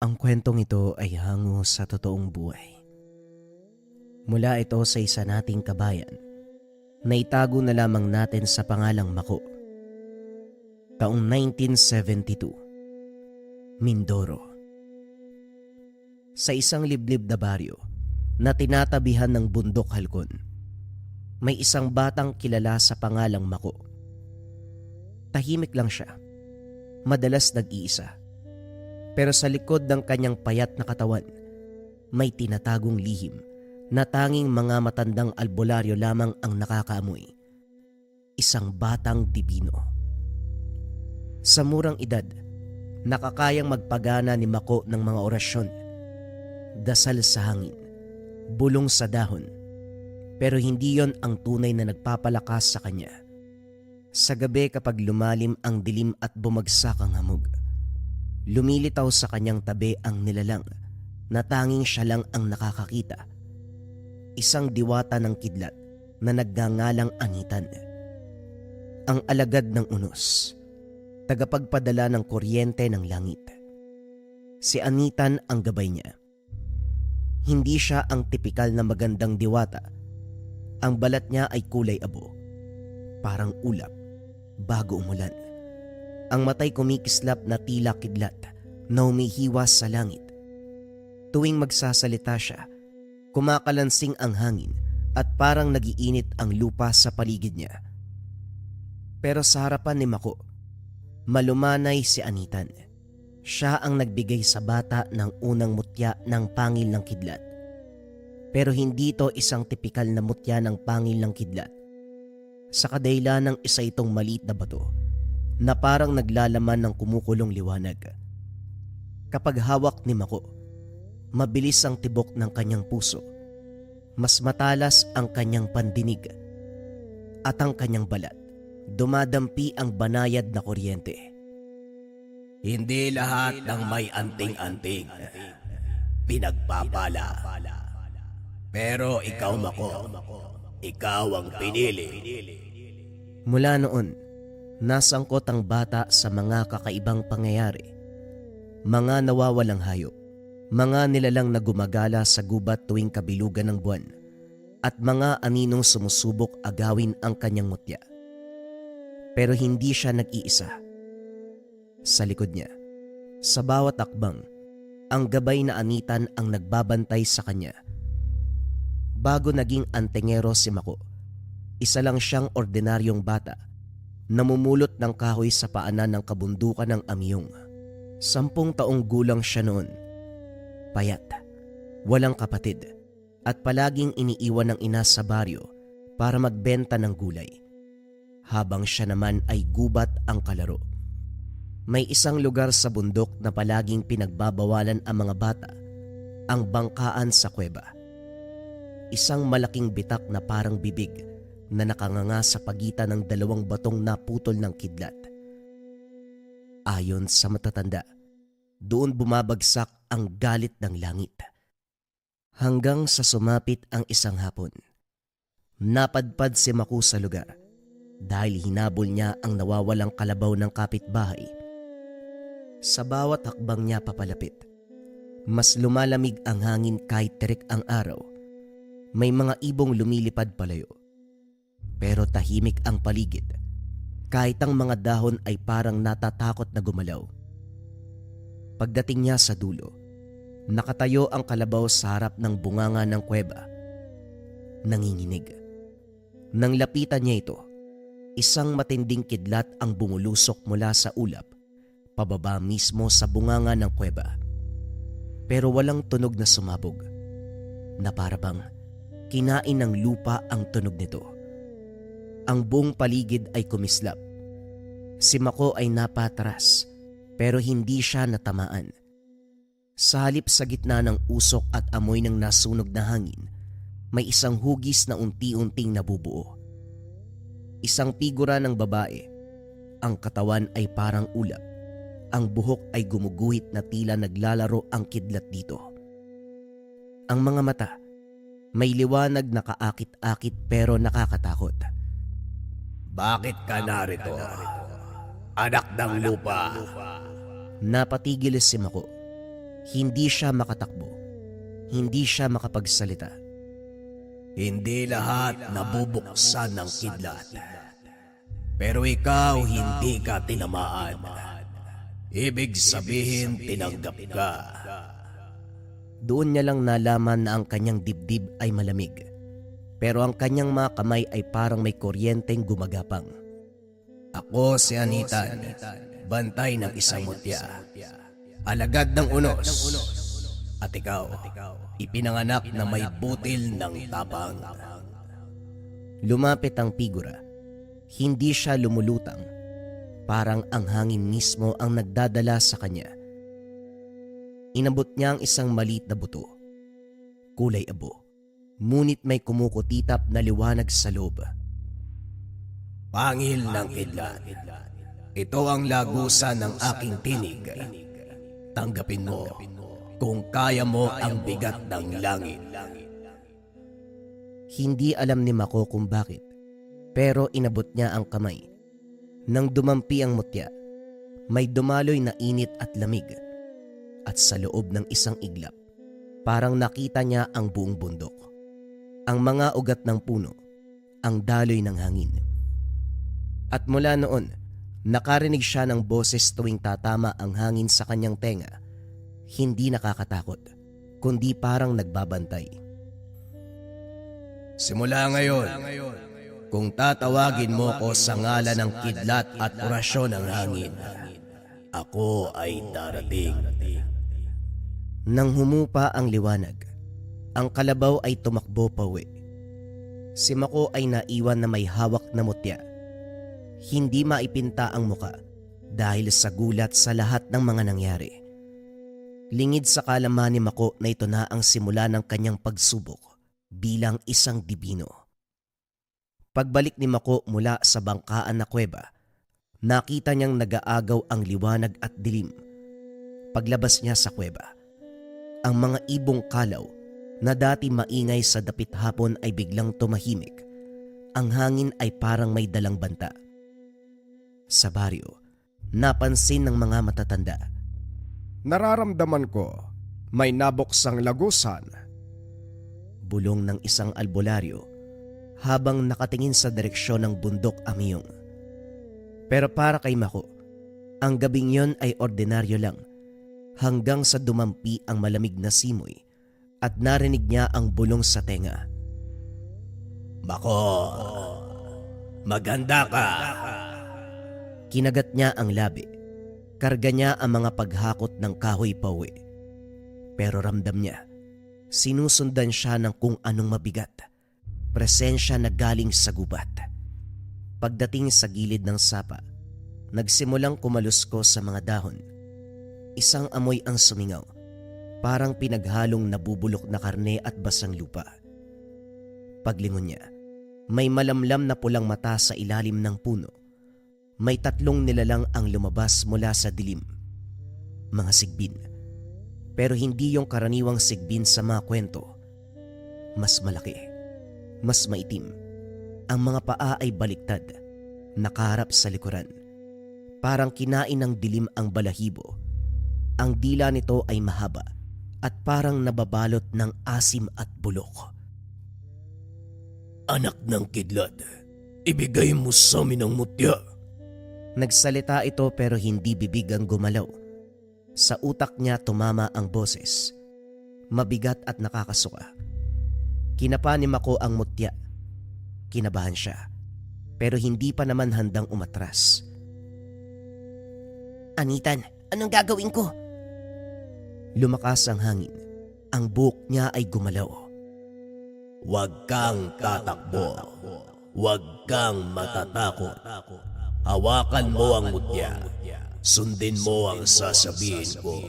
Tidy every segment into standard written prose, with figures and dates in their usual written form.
Ang kwentong ito ay hango sa totoong buhay. Mula ito sa isa nating kabayan na itago na lamang natin sa pangalang Mako. Taong 1972, Mindoro. Sa isang liblib na baryo na tinatabihan ng bundok halkon, may isang batang kilala sa pangalang Mako. Tahimik lang siya, madalas nag-iisa. Pero sa likod ng kanyang payat na katawan, may tinatagong lihim na tanging mga matandang albularyo lamang ang nakakaamoy. Isang batang dibino. Sa murang edad, nakakayang magpagana ni Mako ng mga orasyon, dasal sa hangin, bulong sa dahon, pero hindi yon ang tunay na nagpapalakas sa kanya. Sa gabi kapag lumalim ang dilim at bumagsak ang hamog, lumilitaw sa kanyang tabi ang nilalang na tanging siya lang ang nakakakita. Isang diwata ng kidlat na nagngangalang Anitan. Ang alagad ng unos, tagapagpadala ng kuryente ng langit. Si Anitan ang gabay niya. Hindi siya ang tipikal na magandang diwata. Ang balat niya ay kulay abo, parang ulap, bago umulan. Ang matay kumikislap na tila kidlat na humihiwas sa langit. Tuwing magsasalita siya, kumakalansing ang hangin at parang nagiinit ang lupa sa paligid niya. Pero sa harapan ni Mako, malumanay si Anitan. Siya ang nagbigay sa bata ng unang mutya ng pangil ng kidlat. Pero hindi ito isang tipikal na mutya ng pangil ng kidlat. Sa kadahilan ng isa itong maliit na bato na parang naglalaman ng kumukulong liwanag. Kapag hawak ni Mako, mabilis ang tibok ng kanyang puso, mas matalas ang kanyang pandinig, at ang kanyang balat, dumadampi ang banayad na kuryente. Hindi lahat ng may anting-anting pinagpapala. Pero ikaw, Mako, ikaw ang pinili. Mula noon, nasangkot ang bata sa mga kakaibang pangyayari. Mga nawawalang hayop, mga nilalang na gumagala sa gubat tuwing kabilugan ng buwan, at mga aninong sumusubok agawin ang kanyang mutya. Pero hindi siya nag-iisa. Sa likod niya, sa bawat akbang, ang gabay na Anitan ang nagbabantay sa kanya. Bago naging antingero si Mako, isa lang siyang ordinaryong bata, namumulot ng kahoy sa paanan ng kabundukan ng Amyong. 10 taong gulang siya noon. Payat, walang kapatid, at palaging iniiwan ng ina sa baryo para magbenta ng gulay. Habang siya naman ay gubat ang kalaro. May isang lugar sa bundok na palaging pinagbabawalan ang mga bata, ang bangkaan sa kuweba. Isang malaking bitak na parang bibig na nakanganga sa pagitan ng 2 batong naputol ng kidlat. Ayon sa matatanda, doon bumabagsak ang galit ng langit. Hanggang sa sumapit ang isang hapon, napadpad si Mako sa lugar dahil hinabol niya ang nawawalang kalabaw ng kapitbahay. Sa bawat hakbang niya papalapit, mas lumalamig ang hangin kahit terik ang araw. May mga ibong lumilipad palayo. Pero tahimik ang paligid, kahit ang mga dahon ay parang natatakot na gumalaw. Pagdating niya sa dulo, nakatayo ang kalabaw sa harap ng bunganga ng kuweba. Nanginginig. Nang lapitan niya ito, isang matinding kidlat ang bumulusok mula sa ulap, pababa mismo sa bunganga ng kuweba. Pero walang tunog na sumabog, na para bang kinain ng lupa ang tunog nito. Ang buong paligid ay kumislap. Si Mako ay napatras, pero hindi siya natamaan. Sa halip sa gitna ng usok at amoy ng nasunog na hangin, may isang hugis na unti-unting nabubuo. Isang figura ng babae. Ang katawan ay parang ulap. Ang buhok ay gumuguhit na tila naglalaro ang kidlat dito. Ang mga mata, may liwanag na kaakit-akit pero nakakatakot. Bakit ka narito, anak ng lupa? Napatigil si Mako. Hindi siya makatakbo. Hindi siya makapagsalita. Hindi lahat nabubuksan ng kidlat. Pero ikaw hindi ka tinamaan. Ibig sabihin tinanggap ka. Doon niya lang nalaman na ang kanyang dibdib ay malamig. Pero ang kanyang mga kamay ay parang may kuryenteng gumagapang. Ako si Anitan, bantay ng isang mutya. Alagad ng unos. At ikaw, ipinanganak na may butil ng tapang. Lumapit ang figura. Hindi siya lumulutang. Parang ang hangin mismo ang nagdadala sa kanya. Inabot niya ang isang maliit na buto. Kulay abo. Ngunit may kumukutitap na liwanag sa loob. Pangil ng kidlat. Ito ang lagusan ng aking tinig. Tanggapin mo kung kaya mo ang bigat ng langit. Hindi alam ni Mako kung bakit, pero inabot niya ang kamay. Nang dumampi ang mutya, may dumaloy na init at lamig. At sa loob ng isang iglap, parang nakita niya ang buong bundok. Ang mga ugat ng puno, ang daloy ng hangin. At mula noon, nakarinig siya ng boses tuwing tatama ang hangin sa kanyang tenga. Hindi nakakatakot, kundi parang nagbabantay. Simula ngayon, kung tatawagin mo ko sa ngalan ng kidlat at orasyon ng hangin, ako ay darating. Nang humupa ang liwanag, ang kalabaw ay tumakbo pauwi. Si Mako ay naiwan na may hawak na mutya. Hindi maipinta ang muka dahil sa gulat sa lahat ng mga nangyari. Lingid sa kalaman ni Mako na ito na ang simula ng kanyang pagsubok bilang isang dibino. Pagbalik ni Mako mula sa bangkaan na kuweba, nakita niyang nag-aagaw ang liwanag at dilim. Paglabas niya sa kuweba, ang mga ibong kalaw na dati maingay sa dapit hapon ay biglang tumahimik. Ang hangin ay parang may dalang banta. Sa baryo, napansin ng mga matatanda. Nararamdaman ko may nabuksang lagusan. Bulong ng isang albularyo habang nakatingin sa direksyon ng bundok Amiyong. Pero para kay Mako, ang gabing yon ay ordinaryo lang hanggang sa dumampi ang malamig na simoy at narinig niya ang bulong sa tenga. Mako, maganda ka. Kinagat niya ang labi. Karga niya ang mga paghakot ng kahoy pauwi. Pero ramdam niya, sinusundan siya ng kung anong mabigat. Presensya na galing sa gubat. Pagdating sa gilid ng sapa, nagsimulang kumalusko sa mga dahon. Isang amoy ang sumingaw, parang pinaghalong nabubulok na karne at basang lupa. Paglingon niya, may malamlam na pulang mata sa ilalim ng puno. May 3 nilalang ang lumabas mula sa dilim. Mga sigbin. Pero hindi yung karaniwang sigbin sa mga kwento. Mas malaki, mas maitim. Ang mga paa ay baliktad, nakaharap sa likuran. Parang kinain ng dilim ang balahibo. Ang dila nito ay mahaba at parang nababalot ng asim at bulok. Anak ng kidlat, ibigay mo sa amin ang mutya. Nagsalita ito pero hindi bibig ang gumalaw. Sa utak niya tumama ang boses. Mabigat at nakakasuka. Kinapa ni Mako ang mutya. Kinabahan siya, pero hindi pa naman handang umatras. Anitan, anong gagawin ko? Lumakas ang hangin. Ang buhok niya ay gumalaw. Huwag kang tatakbo. Huwag kang matatakot. Hawakan mo ang mutya. Sundin mo ang sasabihin ko.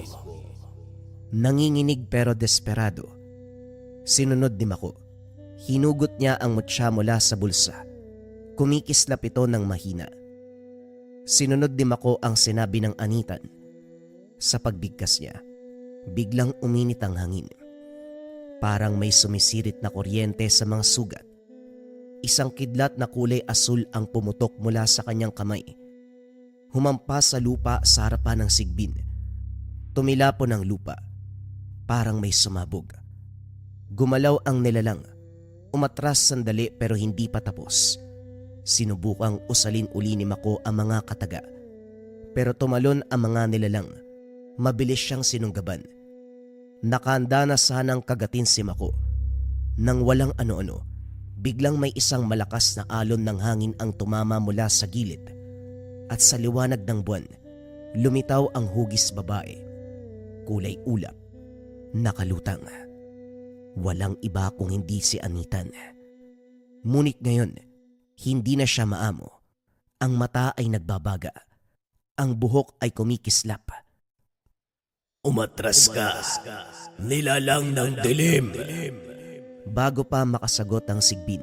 Nanginginig pero desperado. Sinunod ni Mako. Hinugot niya ang mutya mula sa bulsa. Kumikislap ito ng mahina. Sinunod ni Mako ang sinabi ng Anitan. Sa pagbigkas niya, biglang uminit ang hangin. Parang may sumisirit na kuryente sa mga sugat. Isang kidlat na kulay asul ang pumutok mula sa kanyang kamay. Humampas sa lupa sa harapan ng sigbin. Tumilapon ang lupa Parang may sumabog. Gumalaw ang nilalang. Umatras sandali pero hindi pa tapos. Sinubukang usalin uli ni Mako ang mga kataga. Pero tumalon ang mga nilalang. Mabilis siyang sinunggaban. Nakahanda na sanang kagatin si Mako. Nang walang ano-ano, biglang may isang malakas na alon ng hangin ang tumama mula sa gilid. At sa liwanag ng buwan, lumitaw ang hugis babae. Kulay ulap, nakalutang. Walang iba kung hindi si Anitan. Ngunit ngayon, hindi na siya maamo. Ang mata ay nagbabaga. Ang buhok ay kumikislap. Umatras ka, nilalang ng dilim. Bago pa makasagot ang sigbin,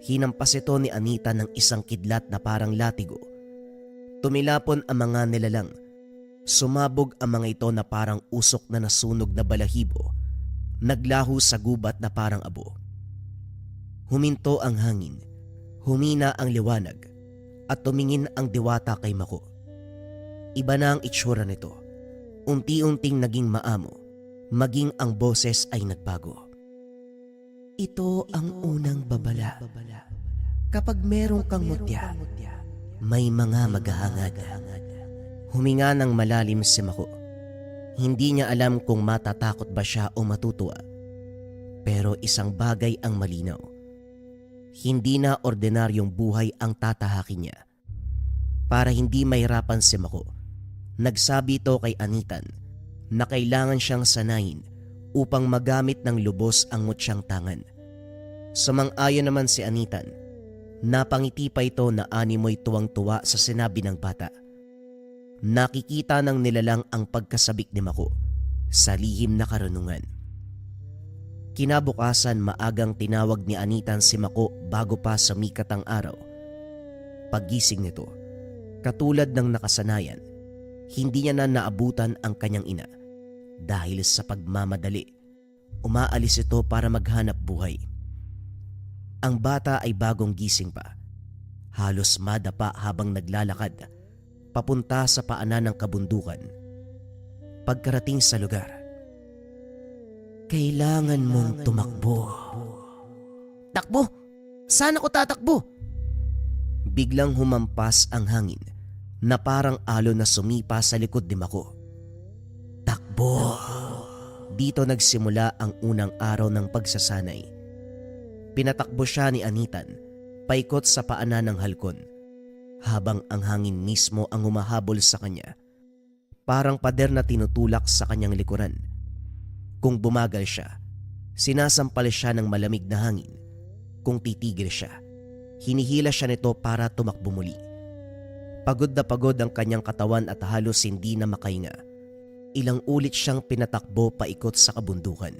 hinampas ito ni Anita ng isang kidlat na parang latigo. Tumilapon ang mga nilalang. Sumabog ang mga ito na parang usok na nasunog na balahibo. Naglaho sa gubat na parang abo. Huminto ang hangin, humina ang liwanag, at tumingin ang diwata kay Mako. Iba na ang itsura nito. Unti-unting naging maamo, maging ang boses ay nagbago. Ito ang unang babala. Kapag merong kang mutya, may mga maghahangad. Huminga ng malalim si Mako. Hindi niya alam kung matatakot ba siya o matutuwa. Pero isang bagay ang malinaw. Hindi na ordinaryong buhay ang tatahakin niya. Para hindi mahirapan si Mako, nagsabi ito kay Anitan na kailangan siyang sanayin upang magamit ng lubos ang mutyang tangan. Sumang-ayon naman si Anitan. Napangiti pa ito na animoy tuwang-tuwa sa sinabi ng bata. Nakikita ng nilalang ang pagkasabik ni Mako sa lihim na karunungan. Kinabukasan maagang tinawag ni Anitan si Mako bago pa sumikat ang araw. Paggising nito, katulad ng nakasanayan, hindi niya na naabutan ang kanyang ina dahil sa pagmamadali. Umaalis ito para maghanap buhay. Ang bata ay bagong gising pa. Halos madapa habang naglalakad papunta sa paanan ng kabundukan. Pagkarating sa lugar, kailangan mong tumakbo. Takbo? Saan ako tatakbo? Biglang humampas ang hangin na parang alon na sumipa sa likod ni Mako. Takbo! Dito nagsimula ang unang araw ng pagsasanay. Pinatakbo siya ni Anitan, paikot sa paanan ng halkon, habang ang hangin mismo ang humahabol sa kanya. Parang pader na tinutulak sa kanyang likuran. Kung bumagal siya, sinasampal siya ng malamig na hangin. Kung titigil siya, hinihila siya nito para tumakbo muli. Pagod na pagod ang kanyang katawan at halos hindi na makahinga. Ilang ulit siyang pinatakbo paikot sa kabundukan.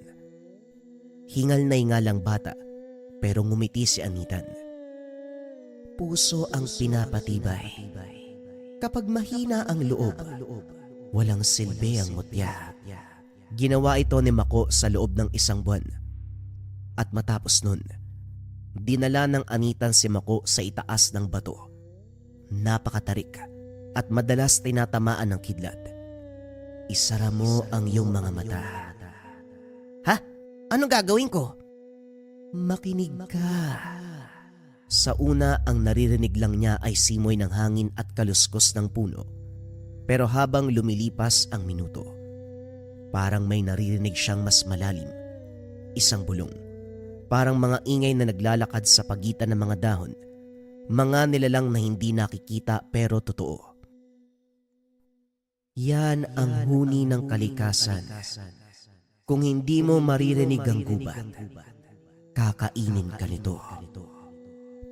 Hingal na hingalang bata, pero ngumiti si Anitan. Puso ang pinapatibay. Kapag mahina ang loob, walang silbi ang mutya. Ginawa ito ni Mako sa loob ng isang buwan. At matapos nun, dinala ng Anitan si Mako sa itaas ng bato. Napakatarik at madalas tinatamaan ng kidlat. Isara mo ang iyong mga mata. Ha? Anong gagawin ko? Makinig ka. Sa una, ang naririnig lang niya ay simoy ng hangin at kaluskos ng puno. Pero habang lumilipas ang minuto, parang may naririnig siyang mas malalim. Isang bulong. Parang mga ingay na naglalakad sa pagitan ng mga dahon. Mga nilalang na hindi nakikita pero totoo. Yan ang huni ng kalikasan. Kung hindi mo maririnig ang gubat, kakainin ka nito.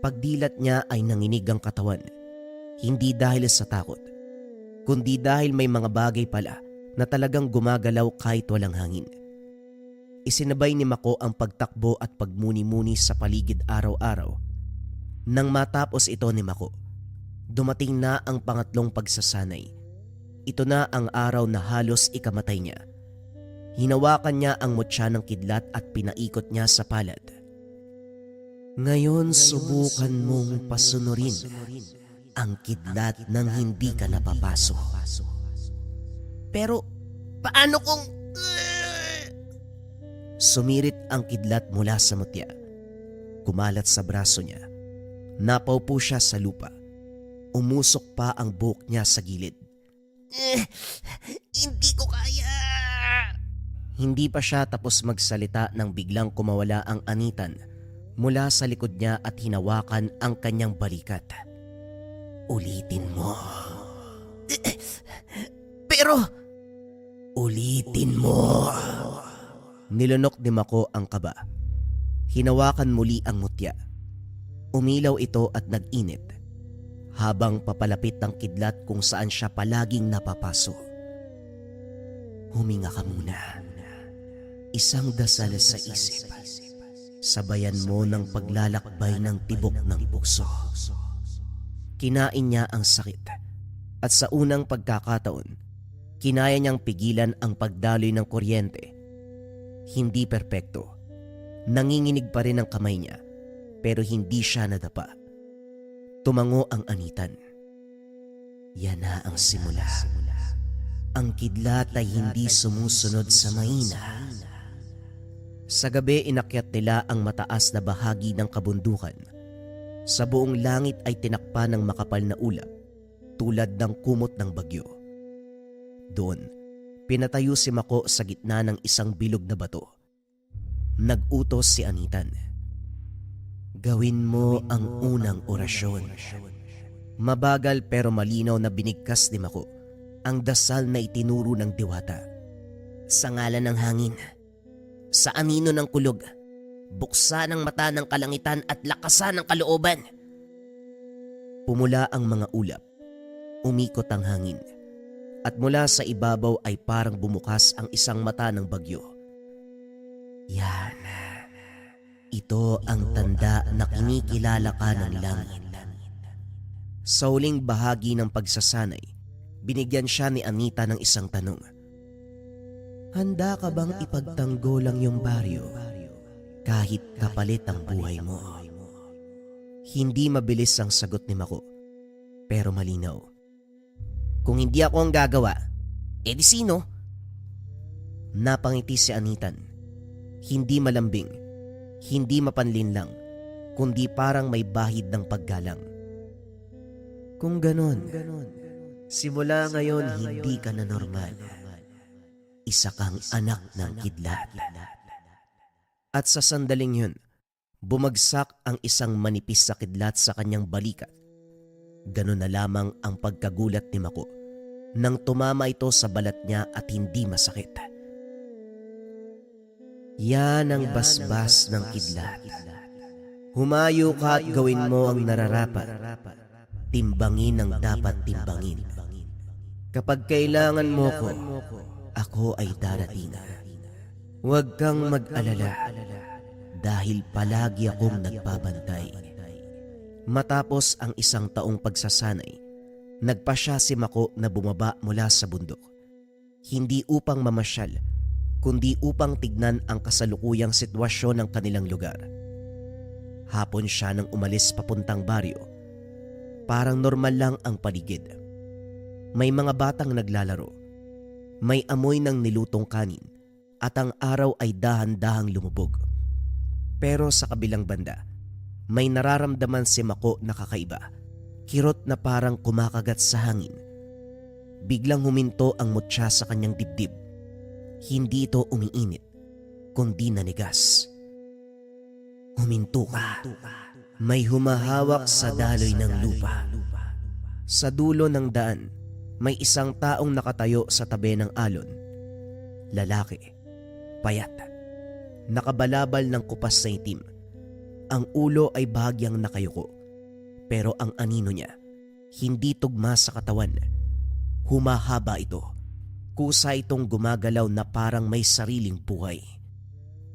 Pagdilat niya ay nanginig ang katawan. Hindi dahil sa takot, kundi dahil may mga bagay pala na talagang gumagalaw kahit walang hangin. Isinabay ni Mako ang pagtakbo at pagmuni-muni sa paligid araw-araw. Nang matapos ito ni Mako, dumating na ang pangatlong pagsasanay. Ito na ang araw na halos ikamatay niya. Hinawakan niya ang mutya ng kidlat at pinaikot niya sa palad. Ngayon subukan mong pasunurin ang kidlat nang hindi ka napapasok. Pero paano kung... Sumirit ang kidlat mula sa mutya. Kumalat sa braso niya. Napaupo siya sa lupa. Umusok pa ang buhok niya sa gilid. Hindi ko kaya! Hindi pa siya tapos magsalita nang biglang kumawala ang anitan mula sa likod niya at hinawakan ang kanyang balikat. Ulitin mo. Pero, ulitin mo. Nilunok ni Mako ang kaba. Hinawakan muli ang mutya. Umilaw ito at nag-init habang papalapit ang kidlat kung saan siya palaging napapaso. Huminga ka muna. Isang dasal sa isip. Sabayan mo ng paglalakbay ng tibok ng puso. Kinain niya ang sakit at sa unang pagkakataon, kinaya niyang pigilan ang pagdaloy ng kuryente. Hindi perpekto. Nanginginig pa rin ang kamay niya pero hindi siya nadapa. Tumango ang anitan. Yan na ang simula. Ang kidlat ay hindi sumusunod sa mahina. Sa gabi inakyat nila ang mataas na bahagi ng kabundukan. Sa buong langit ay tinakpan ng makapal na ulap tulad ng kumot ng bagyo. Doon, pinatayo si Mako sa gitna ng isang bilog na bato. Nag-utos si Anitan. Gawin mo ang unang orasyon. Mabagal pero malinaw na binigkas ni Mako ang dasal na itinuro ng diwata. Sa ngalan ng hangin, sa anino ng kulog, buksan ang mata ng kalangitan at lakasan ang kalooban. Pumula ang mga ulap, umikot ang hangin, at mula sa ibabaw ay parang bumukas ang isang mata ng bagyo. Yan, ito ang tanda na kinikilala ka ng langit. Sa huling bahagi ng pagsasanay, binigyan siya ni Anita ng isang tanong. Handa ka bang ipagtanggol ang iyong baryo kahit kapalit ang buhay mo? Hindi mabilis ang sagot ni Mako, pero malinaw. Kung hindi ako ang gagawa, edi sino? Napangiti si Anitan. Hindi malambing, hindi mapanlinlang, kundi parang may bahid ng paggalang. Kung ganon, simula ngayon hindi ka na normal. Isa kang anak ng kidlat. At sa sandaling yun, bumagsak ang isang manipis sa kidlat sa kanyang balikat. Ganon na lamang ang pagkagulat ni Mako nang tumama ito sa balat niya at hindi masakit. Yan ang basbas ng kidlat. Humayo ka at gawin mo ang nararapat. Timbangin ang dapat timbangin. Kapag kailangan mo ko, ako ay darating. Huwag kang mag-alala dahil palagi akong nagbabantay. Matapos ang isang taong pagsasanay, nagpasya si Mako na bumaba mula sa bundok. Hindi upang mamasyal, kundi upang tignan ang kasalukuyang sitwasyon ng kanilang lugar. Hapon siya nang umalis papuntang baryo. Parang normal lang ang paligid. May mga batang naglalaro. May amoy ng nilutong kanin at ang araw ay dahan-dahang lumubog. Pero sa kabilang banda, may nararamdaman si Mako na kakaiba. Kirot na parang kumakagat sa hangin. Biglang huminto ang mutya sa kanyang dibdib. Hindi ito umiinit, kundi nanigas. Huminto ka. May humahawak sa daloy ng lupa. Sa dulo ng daan, may isang taong nakatayo sa tabi ng alon. Lalaki, payat, nakabalabal ng kupas na itim. Ang ulo ay bahagyang nakayuko, pero ang anino niya, hindi tugma sa katawan. Humahaba ito. Kusa itong gumagalaw na parang may sariling buhay.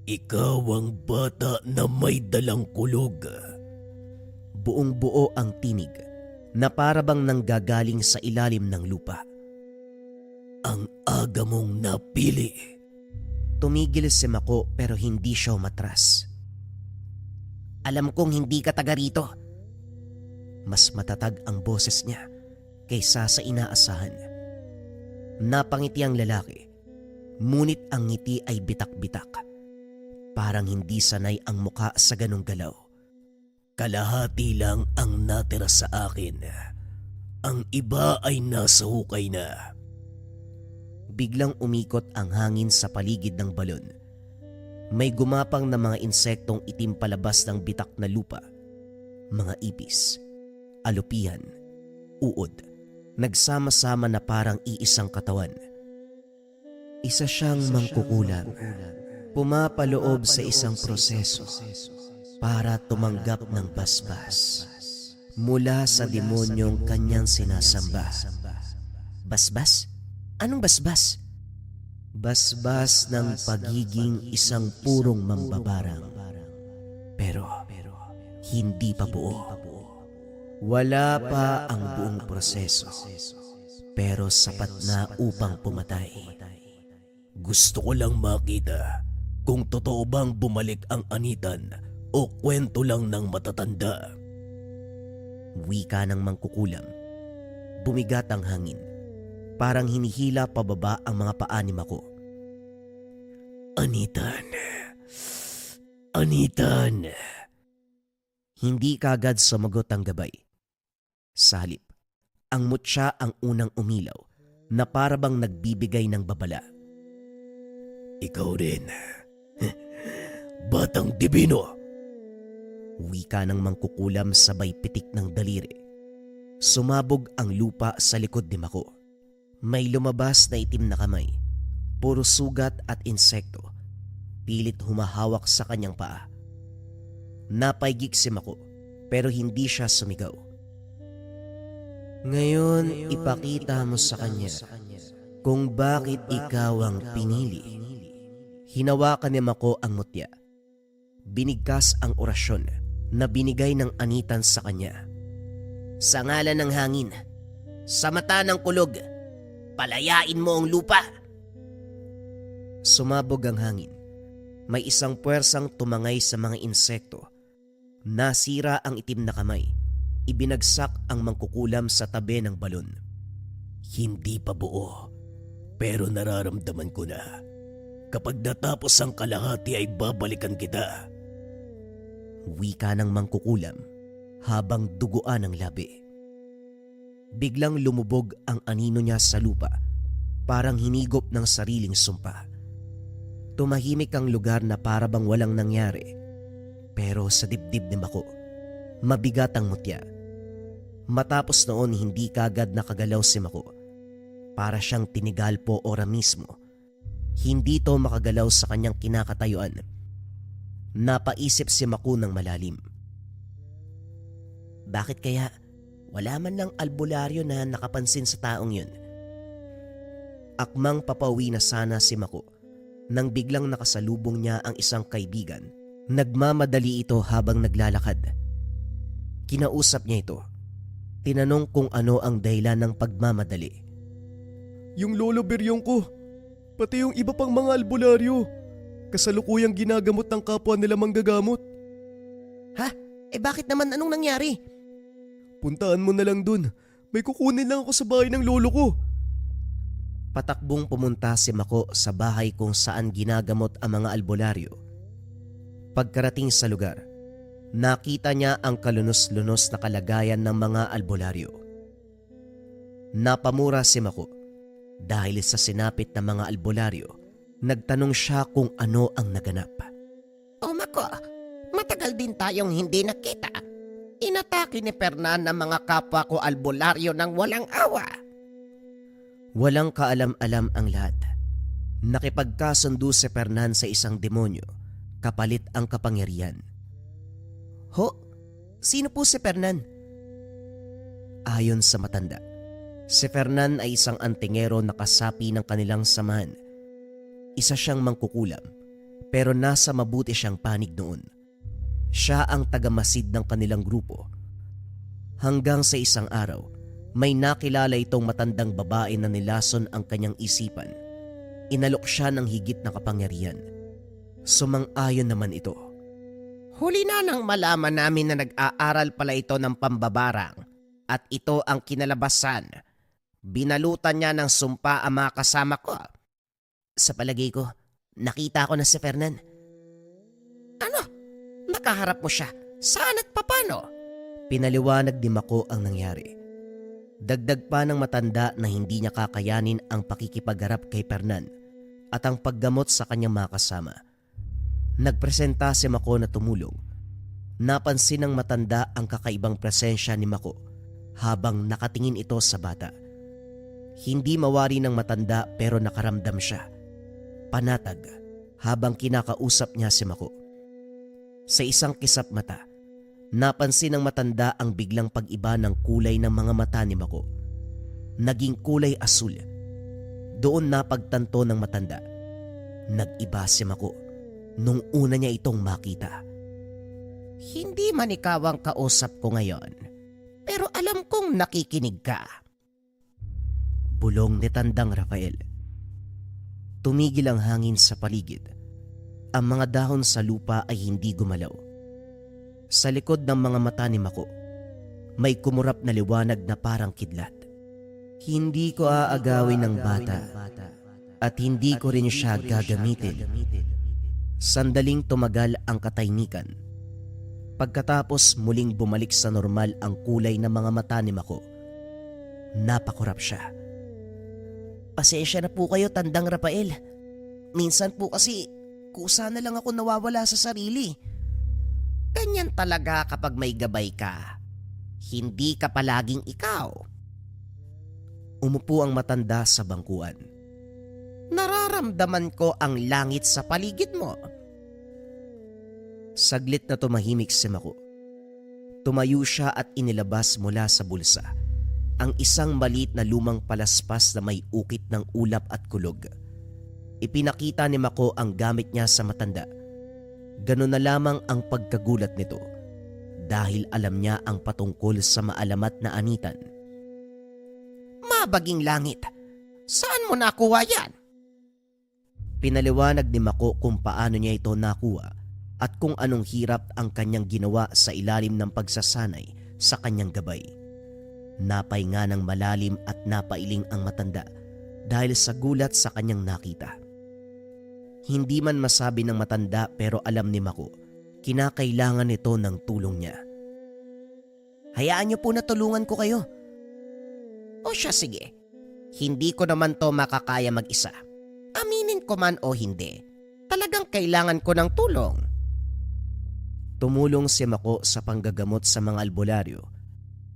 Ikaw ang bata na may dalang kulog. Buong buo ang tinig na parabang nanggagaling sa ilalim ng lupa. Ang aga mong napili. Tumigil si Mako pero hindi siya umatras. Alam kong hindi ka taga rito. Mas matatag ang boses niya kaysa sa inaasahan. Napangiti ang lalaki, ngunit ang ngiti ay bitak-bitak. Parang hindi sanay ang muka sa ganong galaw. Kalahati lang ang natira sa akin. Ang iba ay nasa hukay na. Biglang umikot ang hangin sa paligid ng balon. May gumapang na mga insektong itim palabas ng bitak na lupa. Mga ipis, alupihan, uod, nagsama-sama na parang iisang katawan. Isa siyang mangkukulam, pumapaloob sa isang proseso para tumanggap ng basbas mula sa demonyong kanyang sinasamba. Basbas? Anong basbas? Basbas ng pagiging isang purong mambabarang. Pero hindi pa buo. Wala pa ang buong proseso, pero sapat na upang pumatay. Gusto ko lang makita kung totoo bang bumalik ang anitan o kwento lang ng matatanda. Wika ng mangkukulam. Bumigat ang hangin. Parang hinihila pababa ang mga paa ni Mako. Anitan. Anitan. Hindi kagad sumagot ang gabay. Sa halip, ang mutya ang unang umilaw na parabang nagbibigay ng babala. Ikaw rin. Batang Dibino. Wika ng mangkukulam sabay pitik ng daliri. Sumabog ang lupa sa likod ni Mako. May lumabas na itim na kamay. Puro sugat at insekto. Pilit humahawak sa kanyang paa. Napaigik si Mako pero hindi siya sumigaw. Ngayon, ipakita mo sa kanya kung bakit ikaw ang pinili. Hinawakan ni Mako ang mutya. Binigkas ang orasyon na binigay ng anitan sa kanya. Sa ngalan ng hangin, sa mata ng kulog, palayain mo ang lupa. Sumabog ang hangin. May isang puwersang tumangay sa mga insekto. Nasira ang itim na kamay. Ibinagsak ang mangkukulam sa tabi ng balon. Hindi pa buo, pero nararamdaman ko na. Kapag natapos ang kalahati ay babalikan kita. Wika ng mangkukulam habang duguan ang labi. Biglang lumubog ang anino niya sa lupa, parang hinigop ng sariling sumpa. Tumahimik ang lugar na parabang walang nangyari. Pero sa dibdib ni Mako, mabigat ang mutya. Matapos noon hindi kagad nakagalaw si Mako. Para siyang tinigal po ora mismo. Hindi to makagalaw sa kanyang kinakatayuan. Napaisip si Mako ng malalim. Bakit kaya wala man lang albularyo na nakapansin sa taong yun? Akmang papawi na sana si Mako nang biglang nakasalubong niya ang isang kaibigan. Nagmamadali ito habang naglalakad. Kinausap niya ito. Tinanong kung ano ang dahilan ng pagmamadali. Yung lolo beryong ko, pati yung iba pang mga albularyo, kasalukuyang ginagamot ng kapwa nila manggagamot. Ha? Bakit naman, anong nangyari? Puntaan mo na lang dun. May kukunin lang ako sa bahay ng lolo ko. Patakbong pumunta si Mako sa bahay kung saan ginagamot ang mga albularyo. Pagkarating sa lugar, nakita niya ang kalunos-lunos na kalagayan ng mga albularyo. Napamura si Mako dahil sa sinapit ng mga albularyo. Nagtanong siya kung ano ang naganap. O Mako, matagal din tayong hindi nakita. Inatake ni Fernan ng mga kapwa ko albularyo ng walang awa. Walang kaalam-alam ang lahat. Nakipagkasundo si Fernan sa isang demonyo, kapalit ang kapangyarihan. Ho? Sino po si Fernan? Ayon sa matanda, si Fernan ay isang antingero na kasapi ng kanilang samahan. Isa siyang mangkukulam, pero nasa mabuti siyang panig noon. Siya ang tagamasid ng kanilang grupo. Hanggang sa isang araw, may nakilala itong matandang babae na nilason ang kanyang isipan. Inalok siya ng higit na kapangyarihan. Sumang-ayon naman ito. Huli na nang malaman namin na nag-aaral pala ito ng pambabarang at ito ang kinalabasan. Binalutan niya ng sumpa ang mga kasama ko. Sa palagay ko, nakita ko na si Fernan. nakaharap mo siya? Saan at papano? Pinaliwanag ni Mako ang nangyari. Dagdag pa ng matanda na hindi niya kakayanin ang pakikipagharap kay Fernan at ang paggamot sa kanyang mga kasama. Nagpresenta si Mako na tumulong. Napansin ng matanda ang kakaibang presensya ni Mako habang nakatingin ito sa bata. Hindi mawari ng matanda pero nakaramdam siya. Panatag habang kinakausap niya si Mako. Sa isang kisap mata, napansin ng matanda ang biglang pag-iba ng kulay ng mga mata ni Mako. Naging kulay asul. Doon napagtanto ng matanda. Nag-iba si Mako nung una niya itong makita. Hindi man ikaw ang kausap ko ngayon, pero alam kong nakikinig ka. Bulong ni Tandang Rafael. Tumigil ang hangin sa paligid. Ang mga dahon sa lupa ay hindi gumalaw. Sa likod ng mga mata ni Mako, may kumurap na liwanag na parang kidlat. Hindi ko aagawin ng bata at hindi ko rin siya gagamitin. Sandaling tumagal ang katahimikan. Pagkatapos muling bumalik sa normal ang kulay ng mga mata ni Mako. Napakurap siya. Pasensya na po kayo, Tandang Rafael. Minsan po kasi kusa na lang ako nawawala sa sarili. Ganyan talaga kapag may gabay ka. Hindi ka palaging ikaw. Umupo ang matanda sa bangkuan. Nararamdaman ko ang langit sa paligid mo. Saglit na tumahimik si Mako. Tumayo siya at inilabas mula sa bulsa ang isang maliit na lumang palaspas na may ukit ng ulap at kulog. Ipinakita ni Mako ang gamit niya sa matanda. Ganun na lamang ang pagkagulat nito dahil alam niya ang patungkol sa maalamat na anitan. Mabaging langit, saan mo nakuha yan? Pinaliwanag ni Mako kung paano niya ito nakuha at kung anong hirap ang kanyang ginawa sa ilalim ng pagsasanay sa kanyang gabay. Napahinga ng malalim at napailing ang matanda dahil sa gulat sa kanyang nakita. Hindi man masabi ng matanda pero alam ni Mako, kinakailangan nito ng tulong niya. Hayaan niyo po na tulungan ko kayo. O siya, sige. Hindi ko naman to makakaya mag-isa. Aminin ko man o hindi, talagang kailangan ko ng tulong. Tumulong si Mako sa panggagamot sa mga albularyo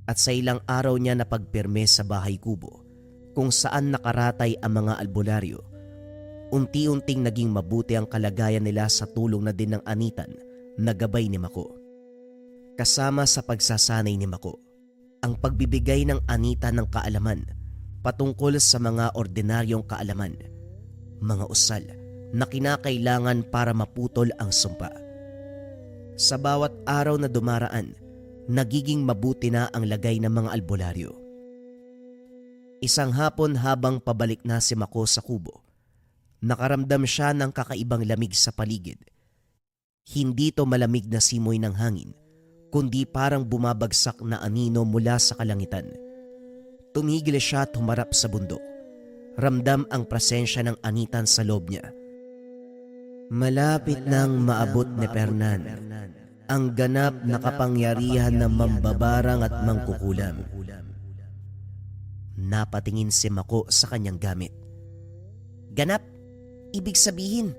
at sa ilang araw niya napagpirme sa bahay kubo kung saan nakaratay ang mga albularyo. Unti-unting naging mabuti ang kalagayan nila sa tulong na din ng anitan na gabay ni Mako. Kasama sa pagsasanay ni Mako, ang pagbibigay ng anitan ng kaalaman patungkol sa mga ordinaryong kaalaman, mga usal na kinakailangan para maputol ang sumpa. Sa bawat araw na dumaraan, nagiging mabuti na ang lagay ng mga albularyo. Isang hapon habang pabalik na si Mako sa kubo, nakaramdam siya ng kakaibang lamig sa paligid. Hindi to malamig na simoy ng hangin, kundi parang bumabagsak na anino mula sa kalangitan. Tumigil siya at humarap sa bundok. Ramdam ang presensya ng anitan sa loob niya. Malapit nang maabot ni Fernan ang ganap na kapangyarihan ng mambabarang at mangkukulam. Napatingin si Mako sa kanyang gamit. Ganap, ibig sabihin,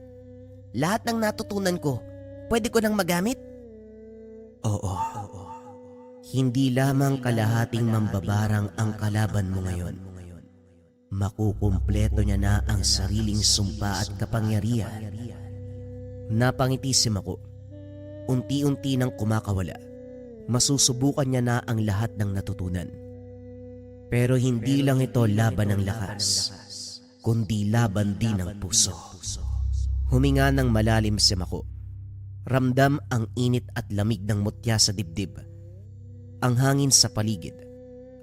lahat ng natutunan ko, pwede ko nang magamit? Oo. Hindi lamang kalahating mambabarang ang kalaban mo ngayon. Makukumpleto niya na ang sariling sumpa at kapangyarihan. Napangiti si Mako. Unti-unti nang kumakawala. Masusubukan niya na ang lahat ng natutunan. Pero hindi lang ito laban ng lakas, kundi laban din ng puso. Huminga ng malalim si Mako. Ramdam ang init at lamig ng mutya sa dibdib. Ang hangin sa paligid.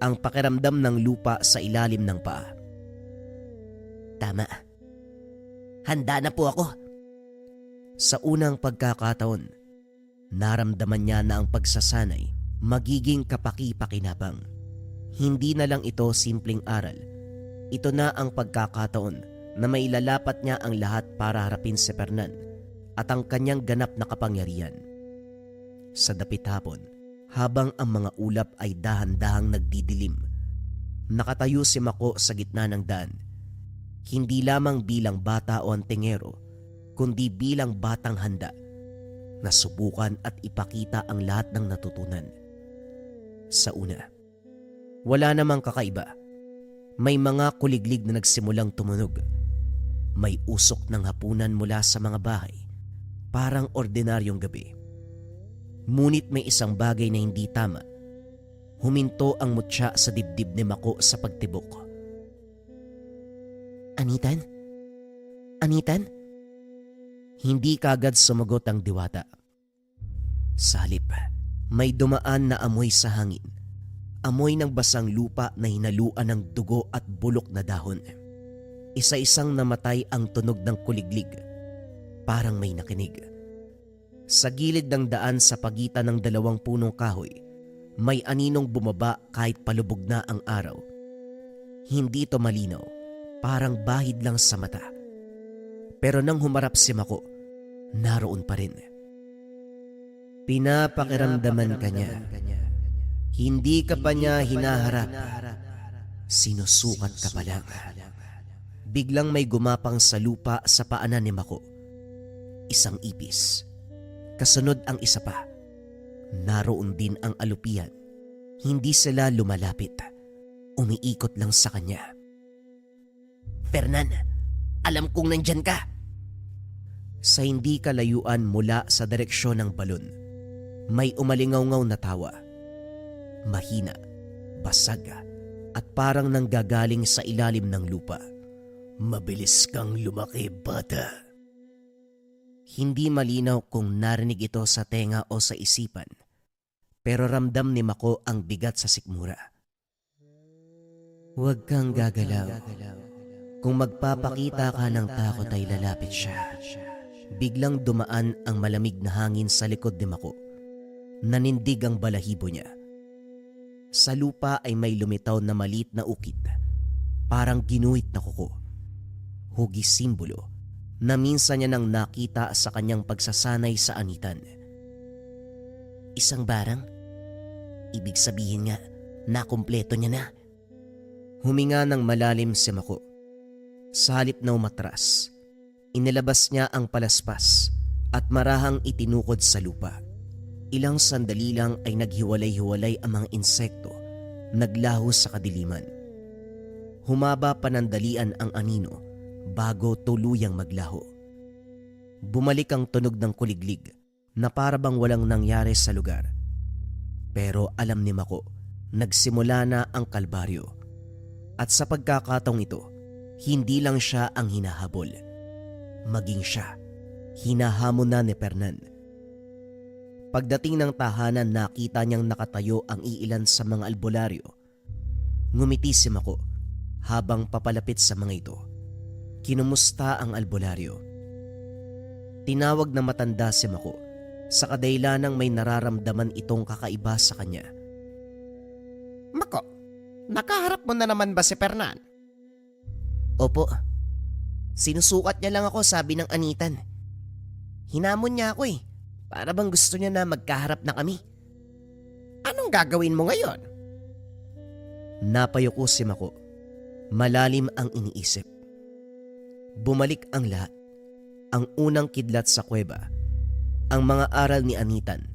Ang pakiramdam ng lupa sa ilalim ng paa. Tama. Handa na po ako. Sa unang pagkakataon, naramdaman niya na ang pagsasanay magiging kapaki-pakinabang. Hindi na lang ito simpleng aral. Ito na ang pagkakataon na mailalapat niya ang lahat para harapin si Fernan at ang kanyang ganap na kapangyarihan. Sa dapit hapon, habang ang mga ulap ay dahan-dahang nagdidilim, nakatayo si Mako sa gitna ng daan. Hindi lamang bilang bata o antingero, kundi bilang batang handa na subukan at ipakita ang lahat ng natutunan. Sa una, wala namang kakaiba. May mga kuliglig na nagsimulang tumunog. May usok ng hapunan mula sa mga bahay, parang ordinaryong gabi. Ngunit may isang bagay na hindi tama. Huminto ang mutya sa dibdib ni Mako sa pagtibok. Anitan? Anitan? Hindi kagad sumagot ang diwata. Sa halip, may dumaan na amoy sa hangin. Amoy ng basang lupa na hinaluan ng dugo at bulok na dahon. Isa-isang namatay ang tunog ng kuliglig. Parang may nakinig. Sa gilid ng daan sa pagitan ng dalawang punong kahoy, may aninong bumaba kahit palubog na ang araw. Hindi ito malinaw, parang bahid lang sa mata. Pero nang humarap si Mako, naroon pa rin. Pinapakiramdaman ka niya. Hindi ka pa niya hinaharap. Sinusukat ka pa lang. Biglang may gumapang sa lupa sa paanan ni Mako. Isang ipis. Kasunod ang isa pa. Naroon din ang alupian. Hindi sila lumalapit. Umiikot lang sa kanya. Fernan, alam kong nandyan ka. Sa hindi kalayuan mula sa direksyon ng balon, may umalingaw-ngaw na tawa. Mahina, basag, at parang nanggagaling sa ilalim ng lupa. Mabilis kang lumaki, bata. Hindi malinaw kung narinig ito sa tenga o sa isipan, pero ramdam ni Mako ang bigat sa sikmura. Huwag kang gagalaw. Kung magpapakita ka ng takot ay lalapit siya. Biglang dumaan ang malamig na hangin sa likod ni Mako. Nanindig ang balahibo niya. Sa lupa ay may lumitaw na maliit na ukit, parang ginuhit na kuko. Hugis simbolo na minsan niya nang nakita sa kanyang pagsasanay sa anitan. Isang barang? Ibig sabihin nga, nakumpleto niya na. Huminga ng malalim si Mako. Sa halip na umatras, inilabas niya ang palaspas at marahang itinukod sa lupa. Ilang sandali lang ay naghiwalay-hiwalay ang mga insekto, naglaho sa kadiliman. Humaba panandalian ang anino bago tuluyang maglaho. Bumalik ang tunog ng kuliglig na parabang walang nangyari sa lugar. Pero alam ni Mako, nagsimula na ang kalbaryo. At sa pagkakataong ito, hindi lang siya ang hinahabol. Maging siya, hinahamon na ni Fernan. Pagdating ng tahanan, nakita niyang nakatayo ang iilan sa mga albularyo. Ngumiti si Mako habang papalapit sa mga ito. Kinumusta ang albularyo. Tinawag na matanda si Mako sa kadailanang may nararamdaman itong kakaiba sa kanya. Mako, nakaharap mo na naman ba si Fernan? Opo. Sinusukat niya lang ako, sabi ng anitan. Hinamon niya ako Para bang gusto niya na magkaharap na kami. Anong gagawin mo ngayon? Napayuko si Mako. Malalim ang iniisip. Bumalik ang lahat. Ang unang kidlat sa kuweba, ang mga aral ni anitan,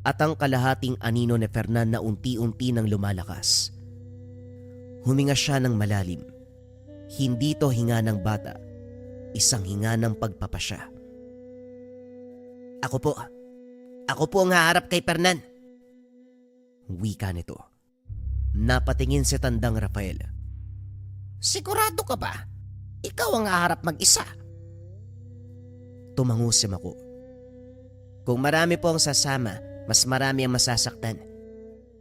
at ang kalahating anino ni Fernan na unti-unti nang lumalakas. Huminga siya ng malalim. Hindi to hinga ng bata, isang hinga ng pagpapasya. Ako po ang haharap kay Fernan. Wika nito. Napatingin si tandang Rafael. Sigurado ka ba? Ikaw ang haharap mag-isa. Tumango si Mako. Kung marami po ang sasama, mas marami ang masasaktan.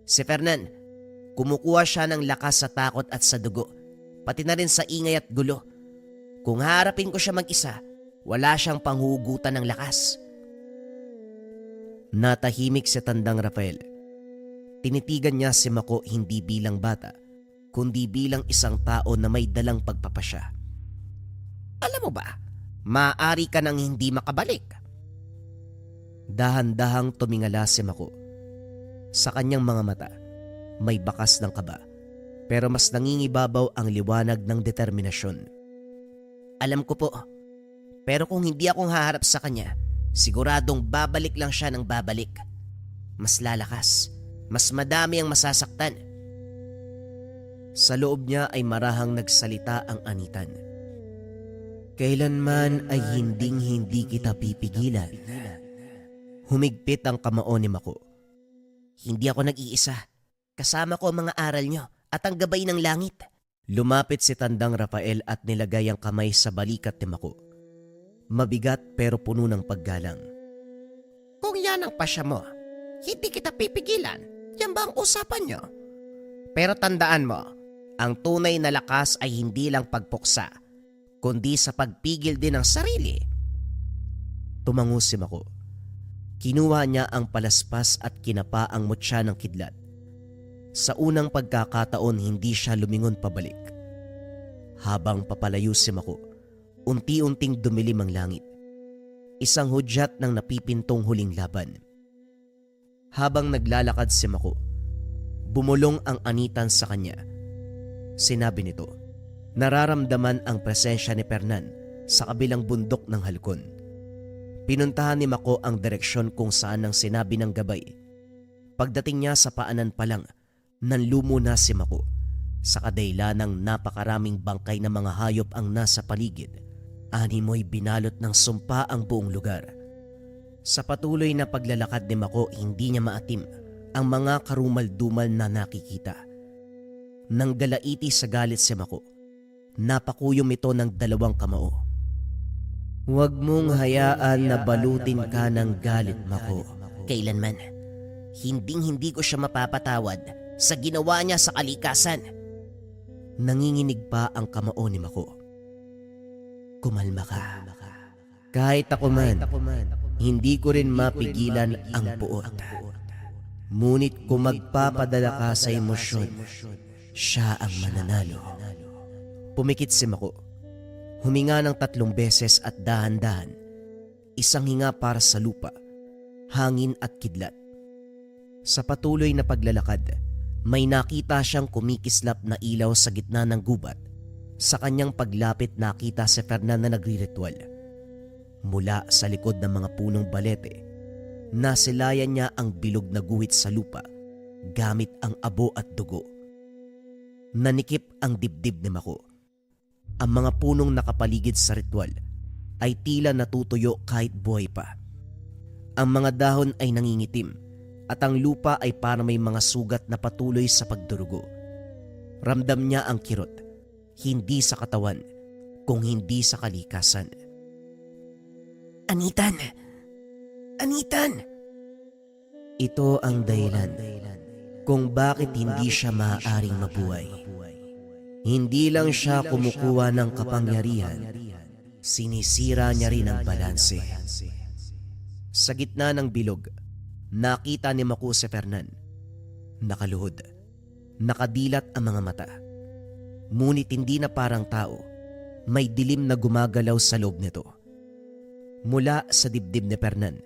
Si Fernan, kumukuha siya ng lakas sa takot at sa dugo, pati na rin sa ingay at gulo. Kung haharapin ko siya mag-isa, wala siyang panghugutan ng lakas. Natahimik si tandang Rafael. Tinitigan niya si Mako hindi bilang bata, kundi bilang isang tao na may dalang pagpapasya. Alam mo ba, maaari ka nang hindi makabalik. Dahan-dahang tumingala si Mako. Sa kanyang mga mata, may bakas ng kaba, pero mas nangingibabaw ang liwanag ng determinasyon. Alam ko po, pero kung hindi akong haharap sa kanya, siguradong babalik lang siya ng babalik. Mas lalakas, mas madami ang masasaktan. Sa loob niya ay marahang nagsalita ang anitan. Kailanman ay hinding-hindi kita pipigilan. Humigpit ang kamao ni Mako. Hindi ako nag-iisa. Kasama ko ang mga aral nyo at ang gabay ng langit. Lumapit si Tandang Rafael at nilagay ang kamay sa balikat ni Mako. Mabigat pero puno ng paggalang. Kung yan ang pasya mo, hindi kita pipigilan. Yan ba ang usapan nyo? Pero tandaan mo, ang tunay na lakas ay hindi lang pagpuksa, kundi sa pagpigil din ng sarili. Tumango si Mako. Kinuha niya ang palaspas at kinapa ang mutya ng kidlat. Sa unang pagkakataon hindi siya lumingon pabalik. Habang papalayo si Mako, unti-unting dumilim ang langit. Isang hudyat ng napipintong huling laban. Habang naglalakad si Mako, bumulong ang anitan sa kanya. Sinabi nito, nararamdaman ang presensya ni Fernan sa kabilang bundok ng halkon. Pinuntahan ni Mako ang direksyon kung saan ang sinabi ng gabay. Pagdating niya sa paanan pa lang, nanlumo na si Mako. Sa kadailanang napakaraming bangkay na mga hayop ang nasa paligid, animoy binalot ng sumpa ang buong lugar. Sa patuloy na paglalakad ni Mako, hindi niya maatim ang mga karumal-dumal na nakikita. Nang galaiti sa galit si Mako, napakuyom ito ng dalawang kamao. Huwag mong hayaan na balutin ka ng galit, Mako. Kailanman, hinding-hindi ko siya mapapatawad sa ginawa niya sa kalikasan. Nanginginig pa ang kamao ni Mako. Kumalma ka. Kahit ako man, hindi ko rin mapigilan ang puot. Ngunit kung magpapadala ka sa emosyon, siya ang mananalo. Pumikit si Mako. Huminga ng 3 beses at dahan-dahan. Isang hinga para sa lupa, hangin at kidlat. Sa patuloy na paglalakad, may nakita siyang kumikislap na ilaw sa gitna ng gubat. Sa kanyang paglapit nakita si Fernan na nagriritual. Mula sa likod ng mga punong balete, nasilayan niya ang bilog na guhit sa lupa gamit ang abo at dugo. Nanikip ang dibdib ni Mako. Ang mga punong nakapaligid sa ritual ay tila natutuyo kahit buhay pa. Ang mga dahon ay nangingitim at ang lupa ay para may mga sugat na patuloy sa pagdurugo. Ramdam niya ang kirot, hindi sa katawan, kung hindi sa kalikasan. Anitan! Anitan! Ito ang dahilan kung bakit hindi siya maaaring mabuhay. Hindi lang siya kumukuha ng kapangyarihan, sinisira niya rin ang balanse. Sa gitna ng bilog, nakita ni Mako si Fernan. Nakaluhod, nakadilat ang mga mata. Ngunit hindi na parang tao, may dilim na gumagalaw sa loob nito. Mula sa dibdib ni Fernan,